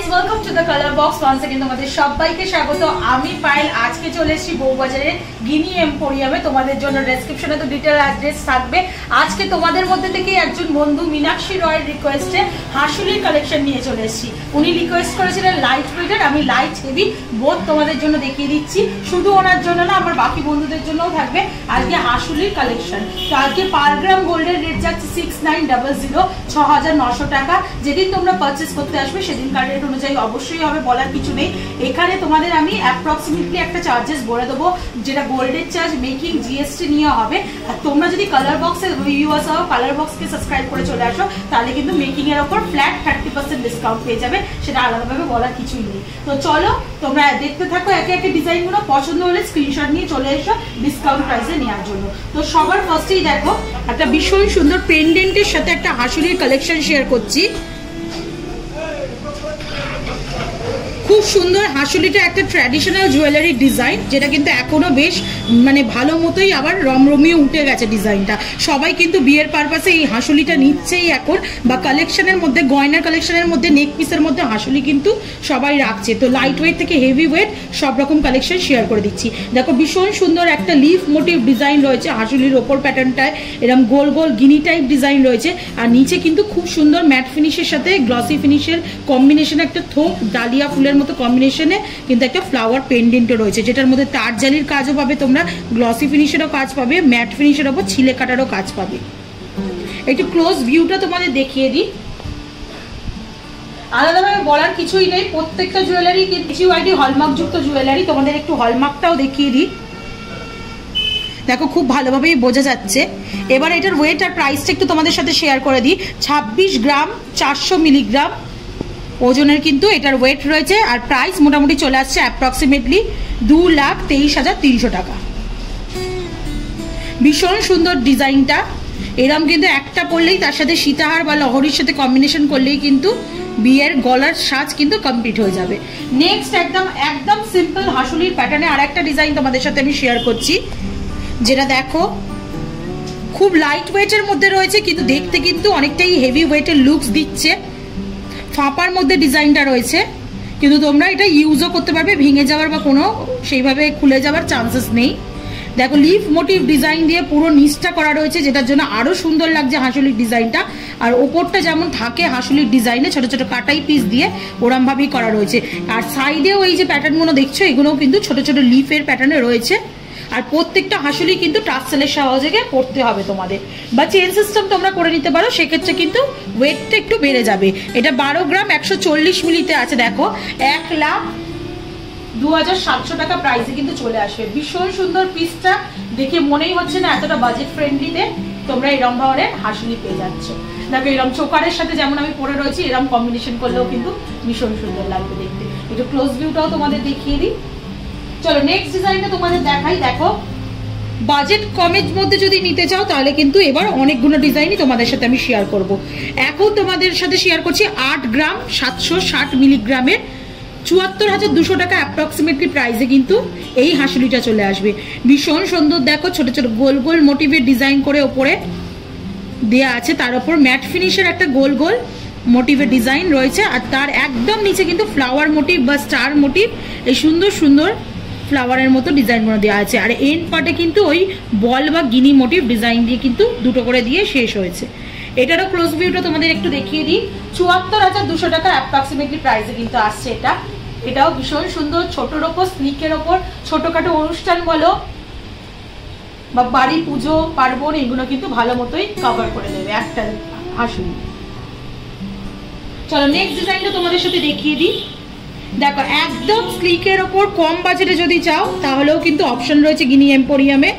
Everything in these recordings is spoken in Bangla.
Welcome to the colour box once again তোমাদের সবাইকে স্বাগত। আমি পায়েল আজকে চলে এসেছি বউবাজারের গিনি এম্পোরিয়ামে। তোমাদের জন্য ডেসক্রিপশনে তো ডিটেইল অ্যাড্রেস থাকবে। আজকে তোমাদের মধ্যে থেকে একজন বন্ধু মীনাক্ষী রয়ের রিকোয়েস্টে হাসুলির কালেকশন নিয়ে চলে এসেছি। উনি রিকোয়েস্ট করেছিলেন লাইট ওয়েটের, আমি লাইট হেভি বোথ তোমাদের জন্য দেখিয়ে দিচ্ছি। শুধু ওনার জন্য না, আমার বাকি বন্ধুদের জন্যও থাকবে আজকে হাসুলির কালেকশন। তো আজকে পার গ্রাম গোল্ডের রেট যাচ্ছে 6900 6900 টাকা। যেদিন তোমরা পারচেস করতে আসবে সেদিন রেট অনুযায়ী অবশ্যই হবে, বলার কিছু নেই। এখানে তোমাদের আমি অ্যাপ্রক্সিমেটলি একটা চার্জেস বলে দেবো, যেটা গোল্ডের চার্জ, মেকিং, জিএসটি নিয়ে হবে। আর তোমরা যদি কালার বক্সের ভিউয়ার্স হও, কালার বক্সকে সাবস্ক্রাইব করে চলে আসো, তাহলে কিন্তু মেকিং এর ওপর ফ্ল্যাট 30% ডিসকাউন্ট পেয়ে যাবে। সেটা আলাদাভাবে বলার কিছুই নেই। তো চলো তোমরা দেখতে থাকো একে একে ডিজাইনগুলো। পছন্দ হলে স্ক্রিনশট নিয়ে চলে এসো ডিসকাউন্ট প্রাইসে নেওয়ার জন্য। তো সবার ফার্স্টেই দেখো একটা ভীষণ সুন্দর পেন্ডেন্টের সাথে একটা হাসুলির কালেকশন শেয়ার করছি। খুব সুন্দর হাসুলিটা একটা ট্র্যাডিশনাল জুয়েলারি ডিজাইন, যেটা কিন্তু এখনো বেশ মানে ভালো মতোই আবার রমরমিয়ে উঠে গেছে ডিজাইনটা। সবাই কিন্তু বিয়ের পারপাসে এই হাসুলিটা নিচ্ছেই এখন, বা কালেকশনের মধ্যে, গয়নার কালেকশনের মধ্যে, নেক পিসের মধ্যে হাসুলি কিন্তু সবাই রাখছে। তো লাইট ওয়েট থেকে হেভি ওয়েট সব রকম কালেকশন শেয়ার করে দিচ্ছি। দেখো ভীষণ সুন্দর একটা লিফ মোটিভ ডিজাইন রয়েছে হাসুলির ওপর, প্যাটার্নটায় এরকম গোল গোল গিনি টাইপ ডিজাইন রয়েছে। আর নিচে কিন্তু খুব সুন্দর ম্যাট ফিনিশের সাথে গ্লসি ফিনিশের কম্বিনেশনে একটা থোক ডালিয়া ফুলের মতো কম্বিনেশনে কিন্তু একটা ফ্লাওয়ার পেন্ডেন্টও রয়েছে, যেটার মধ্যে তার জালির কাজও পাবে তোমরা, গ্লসি ফিনিশেরও কাজ পাবে, ম্যাট ফিনিশের ওপর ছিলে কাটারও কাজ পাবে। একটু ক্লোজ ভিউটা তোমাদের দেখিয়ে দিই। আলাদাভাবে বলার কিছুই নেই, প্রত্যেকটা জুয়েলারি কিন্তু হলমার্কযুক্ত জুয়েলারি। তোমাদের একটু হলমার্কটাও দেখিয়ে দিই। দেখো খুব ভালোভাবেই বোঝা যাচ্ছে। এবার এটার ওয়েট আর প্রাইসটা একটু তোমাদের সাথে শেয়ার করে দিই। 26 গ্রাম 400 মিলিগ্রাম ওজনের কিন্তু এটার ওয়েট রয়েছে। আর প্রাইস মোটামুটি চলে আসছে অ্যাপ্রক্সিমেটলি 2,23,300 টাকা। ভীষণ সুন্দর ডিজাইনটা। এরম কিন্তু একটা পরলেই, তার সাথে সীতাহার বা লহরির সাথে কম্বিনেশন করলেই কিন্তু বিয়ের গলার সাজ কিন্তু কমপ্লিট হয়ে যাবে। নেক্সট একদম সিম্পল হাসুলির প্যাটার্নে আর একটা ডিজাইন তোমাদের সাথে আমি শেয়ার করছি, যেটা দেখো খুব লাইট ওয়েটের মধ্যে রয়েছে, কিন্তু দেখতে কিন্তু অনেকটাই হেভি ওয়েটের লুকস দিচ্ছে। ফাঁপার মধ্যে ডিজাইনটা রয়েছে, কিন্তু তোমরা এটা ইউজও করতে পারবে, ভেঙে যাওয়ার বা কোনো সেইভাবে খুলে যাওয়ার চান্সেস নেই। দেখো লিফ মোটিভ ডিজাইন দিয়ে পুরো নিচটা করা রয়েছে, যেটার জন্য আরো সুন্দর লাগছে হাসুলির ডিজাইনটা। আর ওপরটা যেমন থাকে হাসুলির ডিজাইনে ছোট ছোট কাটাই পিস দিয়ে ওরম ভাবেই করা রয়েছে। আর সাইডেও এই যে প্যাটার্নগুলো দেখছো, এগুলোও কিন্তু ছোট ছোট লিফের প্যাটার্নে রয়েছে। আর প্রত্যেকটা হাসুলি কিন্তু টার্সেলের সাহায্যে পড়তে হবে তোমাদের, বা চেন সিস্টেম তোমরা করে নিতে পারো, সেক্ষেত্রে কিন্তু ওয়েটটা একটু বেড়ে যাবে। এটা 12 গ্রাম 140 মিলিতে আছে। দেখো 1,02,700 টাকা প্রাইসে কিন্তু চলে আসবে। ভীষণ সুন্দর পিসটা দেখে মনেই হচ্ছে না এতটা বাজেট ফ্রেন্ডলিতে তোমরা এরম ধরনের হাসুলি পেয়ে যাচ্ছ। দেখো এরম চোকারের সাথে যেমন আমি পরে রয়েছি, এরম কম্বিনেশন করলেও কিন্তু ভীষণ সুন্দর লাগবে দেখতে। একটু ক্লোজ ভিউটাও তোমাদের দেখিয়ে দিই। চলো নেক্সট ডিজাইনটা তোমাদের দেখাই। দেখো বাজেট কমের মধ্যে যদি নিতে চাও, তাহলে কিন্তু এবার অনেকগুলো ডিজাইনই তোমাদের সাথে আমি শেয়ার করব। এখন তোমাদের সাথে শেয়ার করছি 8 গ্রাম 760 মিলিগ্রামের 74,200 টাকা অ্যাপ্রক্সিমেটলি প্রাইসে কিন্তু এই হাসুলিটা চলে আসবে। ভীষণ সুন্দর। দেখো ছোট ছোট গোল গোল মোটিভের ডিজাইন করে ওপরে দেয়া আছে, তার উপর ম্যাট ফিনিশের একটা গোল গোল মোটিভের ডিজাইন রয়েছে। আর তার একদম নিচে কিন্তু ফ্লাওয়ার মোটিভ বা স্টার মোটিভ, এই সুন্দর সুন্দর ফ্লাওয়ারের মতো ডিজাইনগুলো দেওয়া আছে। আর এন্ড পার্টে কিন্তু ওই বল বা গিনি মোটিভ ডিজাইন দিয়ে কিন্তু দুটো করে দিয়ে শেষ হয়েছে। এটারও ক্লোজ ভিউটা তোমাদের একটু দেখিয়ে দিই। 74,200 টাকা অ্যাপ্রক্সিমেটলি প্রাইসে কিন্তু আসছে এটা। এটাও ভীষণ সুন্দর, ছোটোর ওপর, স্লিকের ওপর, ছোটোখাটো অনুষ্ঠান বলো বা বাড়ি পুজো পার্বণ, এগুলো কিন্তু ভালো মতোই কভার করে দেবে একটা হাসুলি। চলো নেক্সট ডিজাইনটা তোমাদের সাথে দেখিয়ে দিই। দেখো একদম স্লিকের ওপর কম বাজেটে যদি চাও, তাহলেও কিন্তু অপশন রয়েছে গিনি এম্পোরিয়ামে।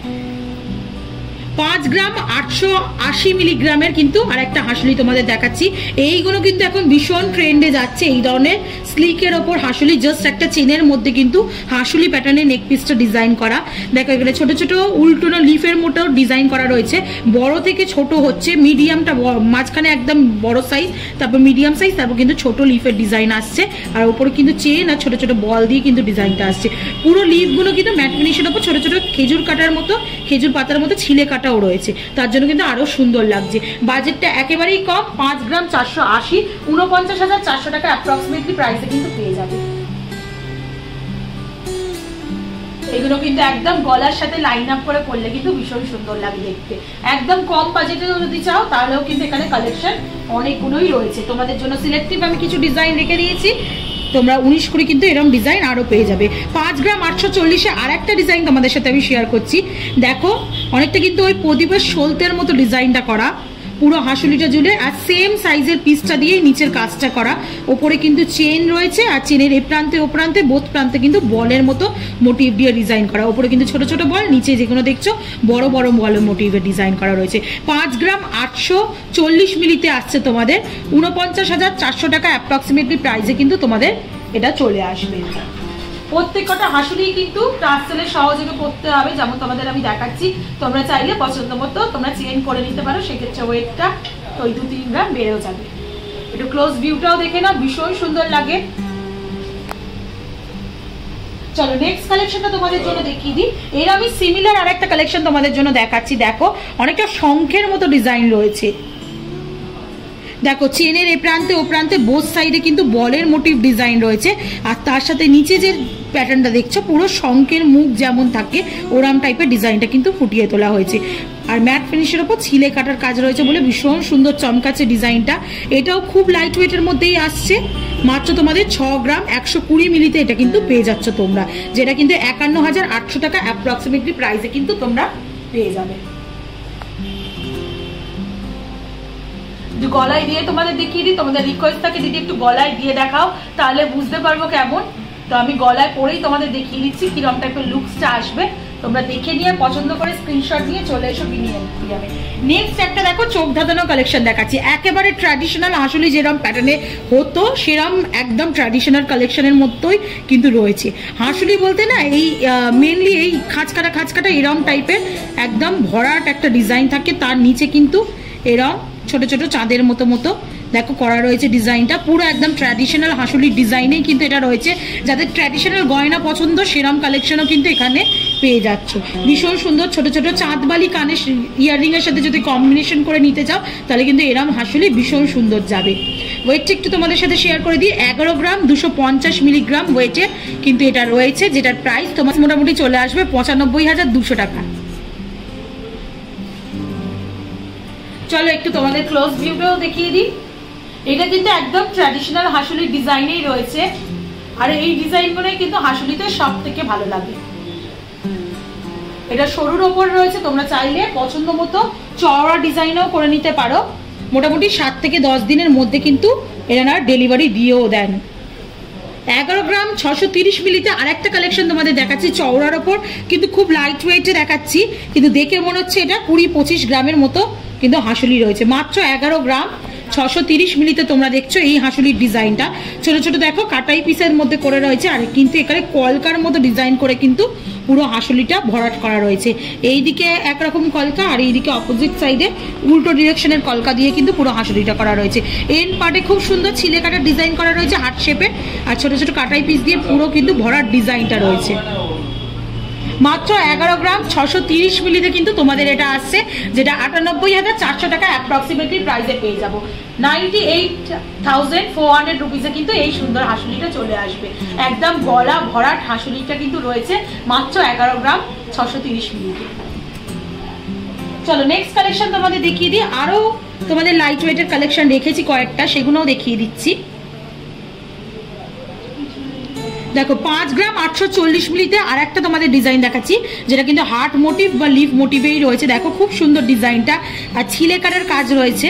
5 গ্রাম 880 মিলিগ্রামের কিন্তু আর একটা হাসুলি তোমাদের দেখাচ্ছি। এইগুলো কিন্তু এখন ভীষণ ট্রেন্ডে যাচ্ছে, এই ধরনের স্লিকের ওপর হাসুলি, জাস্ট একটা চেনের মধ্যে কিন্তু হাসুলি প্যাটার্নের নেক পিসটা ডিজাইন করা। দেখো এখানে ছোট ছোট উল্টোনো লিফের মতো ডিজাইন করা রয়েছে। বড় থেকে ছোট হচ্ছে, মিডিয়ামটা মাঝখানে একদম বড় সাইজ, তারপর মিডিয়াম সাইজ, তারপর কিন্তু ছোট লিফের ডিজাইন আসছে। আর ওপরে কিন্তু চেন আর ছোট ছোট বল দিয়ে কিন্তু ডিজাইনটা আসছে। পুরো লিফগুলো কিন্তু ম্যাট ফিনিশের ওপর ছোট ছোট খেজুর কাটার মতো, খেজুর পাতার মতো ছিলে কাটা কাটাও রয়েছে, তার জন্য কিন্তু আরো সুন্দর লাগছে। বাজেটটা একেবারেই কম, 5 গ্রাম 480, 49,400 টাকা অ্যাপ্রক্সিমেটলি প্রাইসে কিন্তু পেয়ে যাবে। এগুলো কিন্তু একদম গলার সাথে লাইন আপ করে পরলে কিন্তু ভীষণ সুন্দর লাগে দেখতে। একদম কম বাজেটে যদি চাও তাহলেও কিন্তু এখানে কালেকশন অনেকগুলোই রয়েছে তোমাদের জন্য। সিলেক্টিভ আমি কিছু ডিজাইন রেখে দিয়েছি, তোমরা 19 কিন্তু এরকম ডিজাইন আরো পেয়ে যাবে। 5 গ্রাম 840-এ আর একটা ডিজাইন তোমাদের সাথে আমি শেয়ার করছি। দেখো অনেকটা কিন্তু ওই প্রদীপের সলতের মতো ডিজাইনটা করা, পুরো হাসুলিটা জুড়ে, আর সেম সাইজের পিসটা দিয়ে নিচের কাজটা করা। ওপরে কিন্তু চেন রয়েছে, আর চেনের এ প্রান্তে ও প্রান্তে বোথ প্রান্তে কিন্তু বলের মতো মোটিভ দিয়ে ডিজাইন করা। ওপরে কিন্তু ছোট ছোট বল, নিচে যেগুলো দেখছো বড় বড় বলের মোটিভের ডিজাইন করা রয়েছে। 5 গ্রাম 840 মিলিতে আসছে তোমাদের 49,400 টাকা অ্যাপ্রক্সিমেটলি প্রাইসে কিন্তু তোমাদের এটা চলে আসবে। প্রত্যেকটা হাসুলি কিন্তু টার্সেলের সহযোগে পড়তে হবে, যেমন তোমাদের আমি দেখাচ্ছি। তোমরা চাইলে পছন্দ মতো তোমরা চেন করে নিতে পারো, সেক্ষেত্রে ওয়েটটা ওই 2-3 গ্রাম বেড়েও যাবে। একটু ক্লোজ ভিউটাও দেখে না, ভীষণ সুন্দর লাগে। চলো নেক্সট কালেকশনটা তোমাদের জন্য দেখিয়ে দিই। এর আমি সিমিলার আর একটা কালেকশন তোমাদের জন্য দেখাচ্ছি। দেখো অনেকটা শঙ্খের মতো ডিজাইন রয়েছে। দেখো চেনের এ প্রান্তে ও প্রান্তে বোথ সাইডে কিন্তু বলের মোটিভ ডিজাইন রয়েছে, আর তার সাথে নিচে যে প্যাটার্নটা দেখছো পুরো শঙ্খের মুখ যেমন থাকে ওরাম টাইপের ডিজাইনটা কিন্তু ফুটিয়ে তোলা হয়েছে। আর ম্যাট ফিনিশের ওপর ছিলে কাটার কাজ রয়েছে বলে ভীষণ সুন্দর চমকাচ্ছে ডিজাইনটা। এটাও খুব লাইট ওয়েটের মধ্যেই আসছে, মাত্র তোমাদের 6 গ্রাম 120 মিলিতে এটা কিন্তু পেয়ে যাচ্ছ তোমরা, যেটা কিন্তু 51,800 টাকা অ্যাপ্রক্সিমেটলি প্রাইসে কিন্তু তোমরা পেয়ে যাবে। গলায় দিয়ে তোমাদের দেখিয়ে দিই, তোমাদের রিকোয়েস্ট থাকে দিদি একটু গলায় দিয়ে দেখাও, তাহলে বুঝতে পারবো কেমন। তো আমি গলায় পরেই তোমাদের দেখিয়ে দিচ্ছি কিরকম টাইপের লুকসটা আসবে। তোমরা দেখে নিয়ে পছন্দ করে স্ক্রিনশট নিয়ে চলে এসো কিনে যাবে। নেক্সট একটা দেখো চোখ ধাঁধানো কালেকশন দেখাচ্ছি। একেবারে ট্র্যাডিশনাল হাসুলি যেরকম প্যাটার্নে হতো সেরকম একদম ট্র্যাডিশনাল কালেকশনের মতোই কিন্তু রয়েছে। হাসুলি বলতে না এই মেনলি এই খাঁচকাটা এরম টাইপের একদম ভরাট একটা ডিজাইন থাকে, তার নিচে কিন্তু এরম ছোট ছোট চাঁদের মতো দেখো করা রয়েছে ডিজাইনটা। পুরো একদম ট্র্যাডিশনাল হাসুলির ডিজাইনেই কিন্তু এটা রয়েছে। যাদের ট্র্যাডিশনাল গয়না পছন্দ সেরম কালেকশনও কিন্তু এখানে পেয়ে যাচ্ছ। ভীষণ সুন্দর ছোট ছোট চাঁদবালি কানের ইয়াররিং এর সাথে যদি কম্বিনেশন করে নিতে চাও তাহলে কিন্তু এরম হাসুলি ভীষণ সুন্দর যাবে। ওয়েটটা একটু তোমাদের সাথে শেয়ার করে দিই। 11 গ্রাম 250 মিলিগ্রাম ওয়েটে কিন্তু এটা রয়েছে, যেটার প্রাইস তোমার মোটামুটি চলে আসবে 95,200 টাকা। চলো একটু তোমাদের ক্লোজ ভিউটাও দেখিয়ে দিই। এটা কিন্তু একদম ট্র্যাডিশনাল হাসুলির ডিজাইনেই রয়েছে, আর এই ডিজাইনগুলোই কিন্তু হাসুলিতে সব থেকে ভালো লাগে। এটা সরুর ওপর রয়েছে, তোমরা চাইলে পছন্দ মতো চওড়া ডিজাইনও করে নিতে পারো। মোটামুটি 7 থেকে 10 দিনের মধ্যে কিন্তু এরা ডেলিভারি দিয়েও দেন। 11 গ্রাম 630 মিলিতে আর একটা কালেকশন তোমাদের দেখাচ্ছি চওড়ার ওপর, কিন্তু খুব লাইট ওয়েটে দেখাচ্ছি, কিন্তু দেখে মনে হচ্ছে এটা 20-25 গ্রামের মতো কিন্তু হাসুলি রয়েছে। মাত্র 11 গ্রাম 630 মিলিতে তোমরা দেখছো এই হাসুলির ডিজাইনটা। ছোট ছোট দেখো কাটাই পিসের মধ্যে করে রয়েছে, আর কিন্তু এখানে কলকার মতো ডিজাইন করে কিন্তু পুরো হাসুলিটা ভরাট করা রয়েছে। এইদিকে একরকম কলকা আর এইদিকে অপোজিট সাইডে উল্টো ডিরেকশনের কলকা দিয়ে কিন্তু পুরো হাসুলিটা করা রয়েছে। এন্ড পার্টে খুব সুন্দর ছিলে কাটার ডিজাইন করা রয়েছে হার্ট শেপে, আর ছোট ছোট কাটাই পিস দিয়ে পুরো কিন্তু ভরাট ডিজাইনটা রয়েছে। মাত্র 11 গ্রাম 630 মিলিতে কিন্তু তোমাদের এটা আসছে, যেটা 98,400 টাকা অ্যাপ্রক্সিমেটলি প্রাইসে পেয়ে যাবো। 98,400 রুপিসে কিন্তু এই সুন্দর হাসুলিটা চলে আসবে। একদম গলা ভরাট হাসুলিটা কিন্তু রয়েছে মাত্র 11 গ্রাম 630 মিলিতে। চলো নেক্সট কালেকশন তোমাদের দেখিয়ে দিই। আরো তোমাদের লাইট ওয়েটের কালেকশন রেখেছি কয়েকটা, সেগুলোও দেখিয়ে দিচ্ছি। দেখো 5 গ্রাম 840 মিলিতে আর একটা তোমাদের ডিজাইন দেখাচ্ছি, যেটা কিন্তু হার্ট মোটিভ বা লিভ মোটিভেই রয়েছে। দেখো খুব সুন্দর ডিজাইনটা, আর ছিলে কাটার কাজ রয়েছে,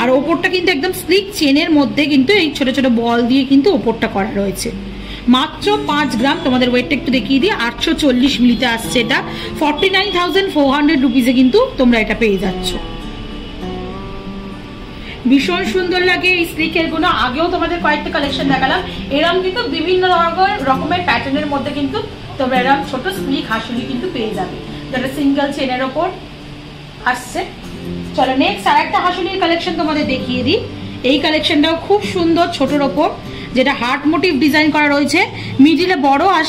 আর ওপরটা কিন্তু একদম স্লিক চেনের মধ্যে কিন্তু এই ছোট ছোট বল দিয়ে কিন্তু ওপরটা করা রয়েছে। মাত্র 5 গ্রাম তোমাদের ওয়েটটা একটু দেখিয়ে দিয়ে 840 মিলিতে আসছে। এটা 49,400 রুপিসে কিন্তু তোমরা এটা পেয়ে যাচ্ছ। ভীষণ সুন্দর লাগে এই স্লিকের গুলো। আগেও তোমাদের কয়েকটা কালেকশন দেখালাম, এরকম কিন্তু বিভিন্ন রকমের প্যাটার্নের মধ্যে কিন্তু তোমরা এরকম ছোট স্লিক হাসুলি কিন্তু পেয়ে যাবে, যেটা সিঙ্গেল চেনের ওপর আসছে। চলো নেক্সট আর একটা হাসুলির কালেকশন তোমাদের দেখিয়ে দিই। এই কালেকশনটাও খুব সুন্দর ছোটর ওপর, যেটা হার্ট মোটিভ ডিজাইন করা রয়েছে। মিডিলে বড় আর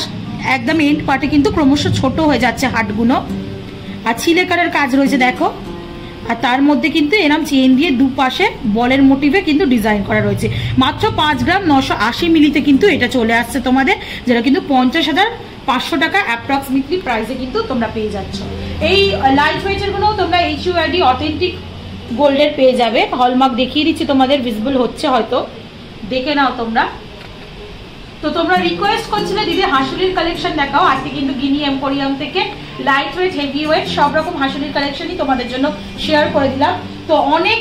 একদম এন্ড পার্টে কিন্তু ক্রমশ ছোট হয়ে যাচ্ছে হার্টগুলো, আর ছিলেকারের কাজ রয়েছে দেখো। আর তার মধ্যে কিন্তু এরম চেন দিয়ে দুপাশে বলের মোটিভে কিন্তু ডিজাইন করা রয়েছে। মাত্র 5 গ্রাম 980 মিলিতে কিন্তু এটা চলে আসছে তোমাদের, যেটা কিন্তু 50,500 টাকা অ্যাপ্রক্সিমেটলি প্রাইসে কিন্তু তোমরা পেয়ে যাচ্ছ। এই লাইট ওয়েটের গুলো তোমরা HUID অথেন্টিক গোল্ডের পেয়ে যাবে। হলমার্ক দেখিয়ে দিচ্ছি তোমাদের, ভিজিবল হচ্ছে হয়তো, দেখে নাও তোমরা। তো তোমরা রিকোয়েস্ট করছিলে দিদি হাসুলির কালেকশন দেখাও। আজকে কিন্তু গিনি এম্পোরিয়াম থেকে লাইট ওয়েট, হেভি ওয়েট সব রকম হাসুলির কালেকশনই তোমাদের জন্য শেয়ার করে দিলাম। তো অনেক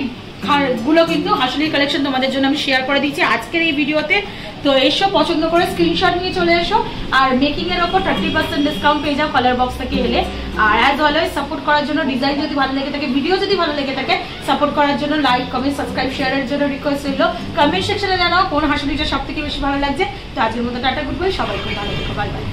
গুলো কিন্তু হাসুলির কালেকশন তোমাদের জন্য আমি শেয়ার করে দিচ্ছি আজকের এই ভিডিওতে। তো এসো, পছন্দ করে স্ক্রিনশট নিয়ে চলে এসো। আর মেকিং এর ওপর 30% ডিসকাউন্ট পেয়ে যাও কালার বক্স থেকে এলে। আর অ্যাজ অলওয়েজ সাপোর্ট করার জন্য, ডিজাইন যদি ভালো লেগে থাকে, ভিডিও যদি ভালো লেগে থাকে, সাপোর্ট করার জন্য লাইক, কমেন্ট, সাবস্ক্রাইব, শেয়ারের জন্য রিকোয়েস্ট রইল। কমেন্ট সেকশনে জানাও কোন হাসুলিটা সব থেকে বেশি ভালো লাগছে। তো আজকের মতো টাটা, গুড বাই, সবাইকে ভালো থেকো, বাই বাই।